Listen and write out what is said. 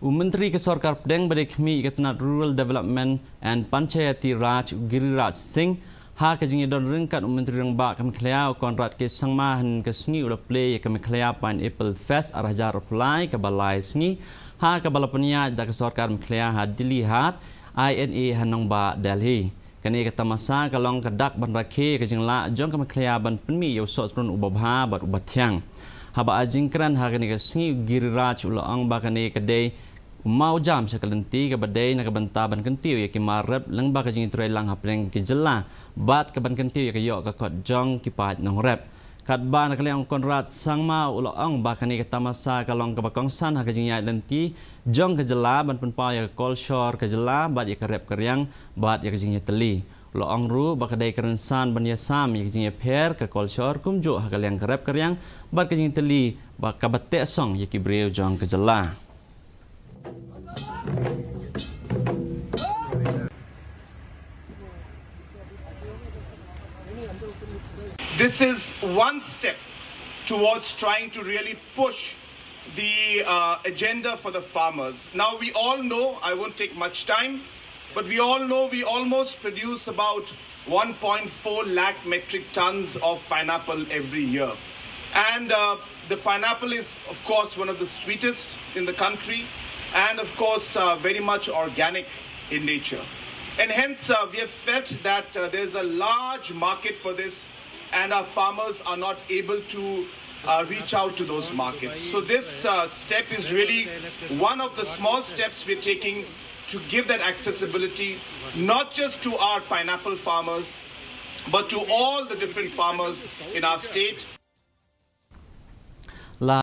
Myntri ke Sorkar Pdeng berikmi Ketenat Rural Development and Panchayati Raj Giriraj Singh ha ke jingi don ringkat Myntri Nongbah ke Meghalaya konrat ke sangmahan ke sengi ula play ke Meghalaya Pineapple Fest arah jar Plie ke balai sengi ha ke balapania da ke Sorkar Meghalaya ha dilihat INA Nongbah Delhi kini kata masa kalong kedak ban rakhe ke jingla jong ke Meghalaya ban penmi yo sot run ubabha bat ubathyang haba ajingkran ha kini ke sengi Giriraj ula ang ba kini kedai mau jam sekalenti ke badai nak bentaban kentiu ya ki marep lengba ke jing trai lang hapleng ki jela bat ke ban kentiu ya ke yok ke kot jong ki pat nong rep kat ba nak leong konrat sang mau ulo ong ba kani ke tamasa kalong ke bakong san ha ke jing ya lenti jong ke jela ban pun pa ya ke kolshor ke jela bat ya ke rep keryang bat ya ke jing ya teli ulo ong ru ba kedai kerensan ban ya sam ya ke jing ya pher ke kolshor kumjo ha ke leong ke rep keryang bat ke jing teli ba ka batte song ya ki breu jong ke jela. This is one step towards trying to really push the agenda for the farmers. Now we all know, I won't take much time, but we all know we almost produce about 1.4 lakh metric tons of pineapple every year. And the pineapple is, of course, one of the sweetest in the country and, of course, very much organic in nature. And hence, we have felt that there's a large market for this and our farmers are not able to reach out to those markets. So this step is really one of the small steps we're taking to give that accessibility, not just to our pineapple farmers, but to all the different farmers in our state.